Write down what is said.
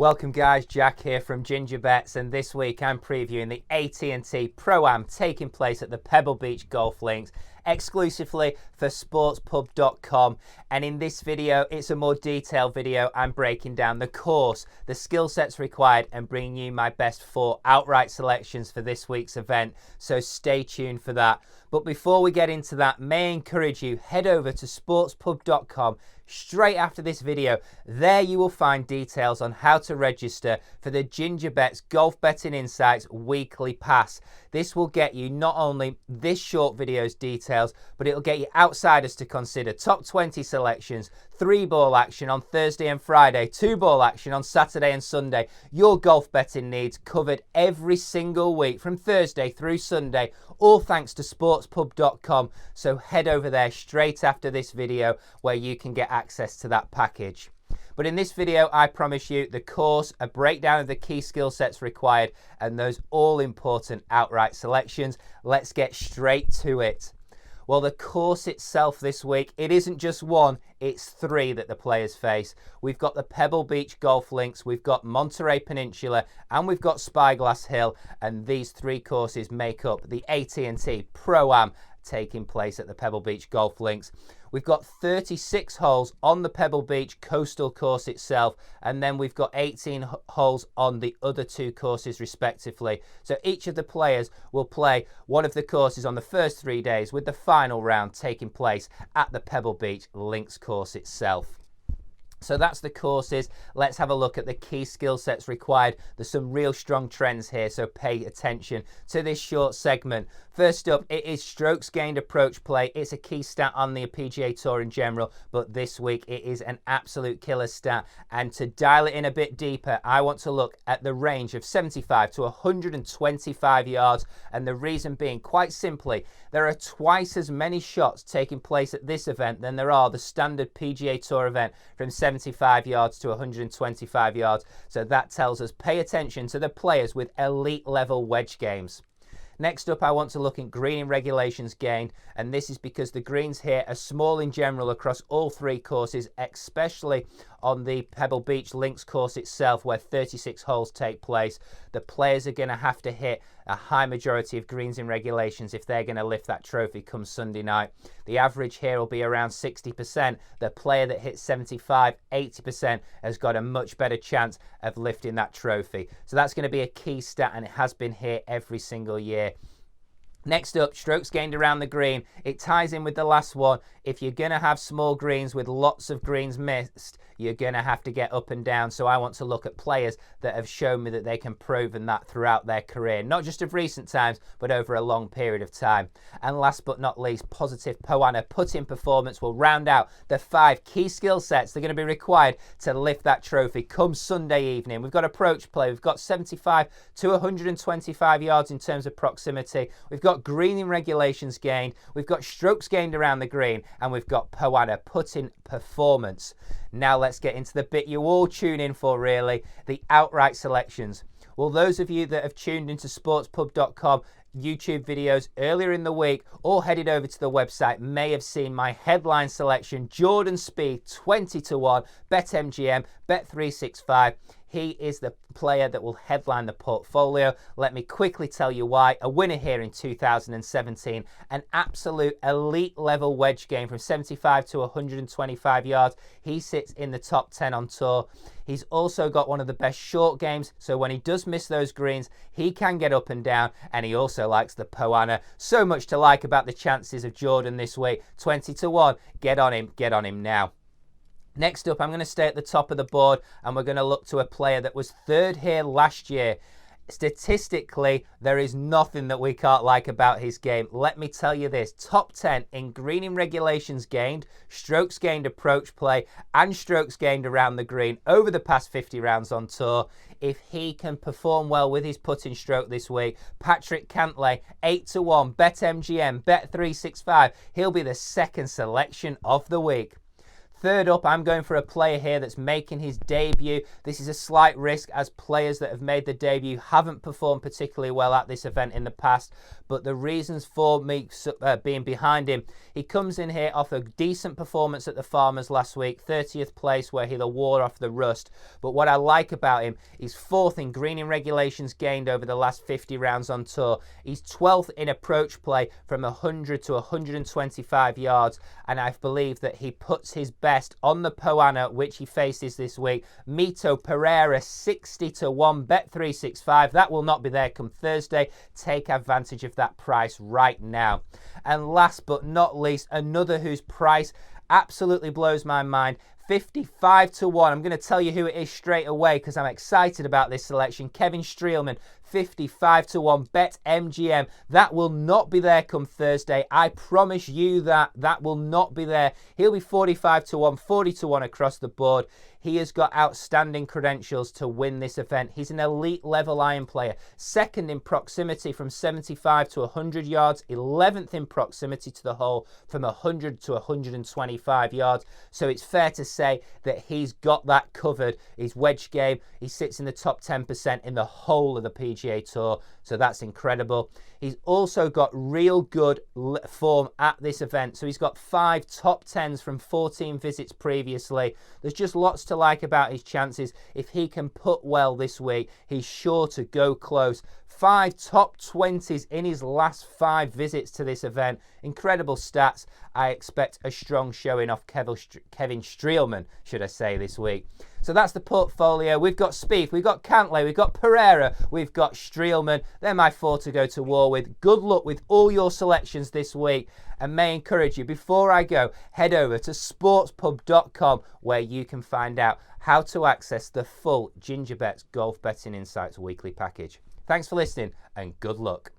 Welcome guys, Jack here from Ginger Bets, and this week I'm previewing the AT&T Pro-Am taking place at the Pebble Beach Golf Links exclusively for sportspub.com, and in this video it's a more detailed video. I'm breaking down the course, the skill sets required, and bringing you my best 4 outright selections for this week's event, so stay tuned for that. But before we get into that, may I encourage you, head over to sportspub.com straight after this video. There you will find details on how to register for the Ginger Bets Golf Betting Insights weekly pass. This will get you not only this short video's details, but it'll get you outsiders to consider, top 20 selections, 3-ball action on Thursday and Friday, 2-ball action on Saturday and Sunday, your golf betting needs covered every single week from Thursday through Sunday, all thanks to sportspub.com. So head over there straight after this video where you can get access to that package. But in this video, I promise you the course, a breakdown of the key skill sets required, and those all-important outright selections. Let's get straight to it. Well, the course itself this week, it isn't just one, it's 3 that the players face. We've got the Pebble Beach Golf Links, we've got Monterey Peninsula, and we've got Spyglass Hill, and these 3 courses make up the AT&T Pro-Am taking place at the Pebble Beach Golf Links. We've got 36 holes on the Pebble Beach coastal course itself, and then we've got 18 holes on the other 2 courses respectively. So each of the players will play one of the courses on the first 3 days, with the final round taking place at the Pebble Beach Links course itself. So that's the courses. Let's have a look at the key skill sets required. There's some real strong trends here, so pay attention to this short segment. First up, it is strokes gained approach play. It's a key stat on the PGA Tour in general, but this week it is an absolute killer stat. And to dial it in a bit deeper, I want to look at the range of 75 to 125 yards. And the reason being, quite simply, there are twice as many shots taking place at this event than there are the standard PGA Tour event from 75 yards to 125 yards. So that tells us pay attention to the players with elite level wedge games. Next up, I want to look at greening regulations gained, and this is because the greens here are small in general across all 3 courses, especially on the Pebble Beach Links course itself, where 36 holes take place. The players are going to have to hit a high majority of greens in regulations if they're going to lift that trophy come Sunday night. The average here will be around 60%. The player that hits 75, 80% has got a much better chance of lifting that trophy. So that's going to be a key stat, and it has been here every single year. Next up, strokes gained around the green. It ties in with the last one. If you're going to have small greens with lots of greens missed, you're going to have to get up and down. So I want to look at players that have shown me that they can prove that throughout their career, not just of recent times, but over a long period of time. And last but not least, positive POANA putting performance will round out the 5 key skill sets that are going to be required to lift that trophy come Sunday evening. We've got approach play. We've got 75 to 125 yards in terms of proximity. We've got greening regulations gained. We've got strokes gained around the green, and we've got POANA putting performance. Now let's get into the bit you all tune in for, really, the outright selections. Well, those of you that have tuned into sportspub.com YouTube videos earlier in the week or headed over to the website may have seen my headline selection, Jordan Spieth 20 to 1, BetMGM, Bet365. He is the player that will headline the portfolio. Let me quickly tell you why. A winner here in 2017, an absolute elite level wedge game from 75 to 125 yards. He sits in the top 10 on tour. He's also got one of the best short games, so when he does miss those greens, he can get up and down, and he also likes the POANA. So much to like about the chances of Jordan this week. 20 to 1. Get on him now. Next up, I'm going to stay at the top of the board, and we're going to look to a player that was 3rd here last year. Statistically, there is nothing that we can't like about his game. Let me tell you this, top 10 in greening regulations gained, strokes gained approach play, and strokes gained around the green over the past 50 rounds on tour. If he can perform well with his putting stroke this week, Patrick Cantlay, 8 to 1, BetMGM, Bet365, he'll be the 2nd selection of the week. Third up, I'm going for a player here that's making his debut. This is a slight risk as players that have made the debut haven't performed particularly well at this event in the past, but the reasons for me being behind him, he comes in here off a decent performance at the Farmers last week, 30th place where he wore off the rust. But what I like about him, he's 4th in greening regulations gained over the last 50 rounds on tour. He's 12th in approach play from 100 to 125 yards, and I believe that he puts his best on the Poana, which he faces this week. Mito Pereira 60 to 1, bet 365. That will not be there come Thursday. Take advantage of that price right now. And last but not least, another whose price absolutely blows my mind, 55 to 1. I'm going to tell you who it is straight away because I'm excited about this selection. Kevin Streelman, 55 to 1, bet MGM. That will not be there come Thursday. I promise you that will not be there. He'll be 45 to 1, 40 to 1 across the board. He has got outstanding credentials to win this event. He's an elite level iron player, 2nd in proximity from 75 to 100 yards, 11th in proximity to the hole from 100 to 125 yards. So it's fair to say that he's got that covered. His wedge game, he sits in the top 10% in the whole of the PGA Tour. So that's incredible. He's also got real good form at this event. So he's got 5 top 10s from 14 visits previously. There's just lots to like about his chances. If he can put well this week, he's sure to go close. 5 top 20s in his last 5 visits to this event. Incredible stats. I expect a strong showing off Kevin Streelman, should I say, this week. So that's the portfolio. We've got Spieth, we've got Cantlay, we've got Pereira, we've got Streelman. They're my 4 to go to war with. Good luck with all your selections this week, and may encourage you, before I go, head over to sportspub.com where you can find out how to access the full Ginger Bets Golf Betting Insights weekly package. Thanks for listening and good luck.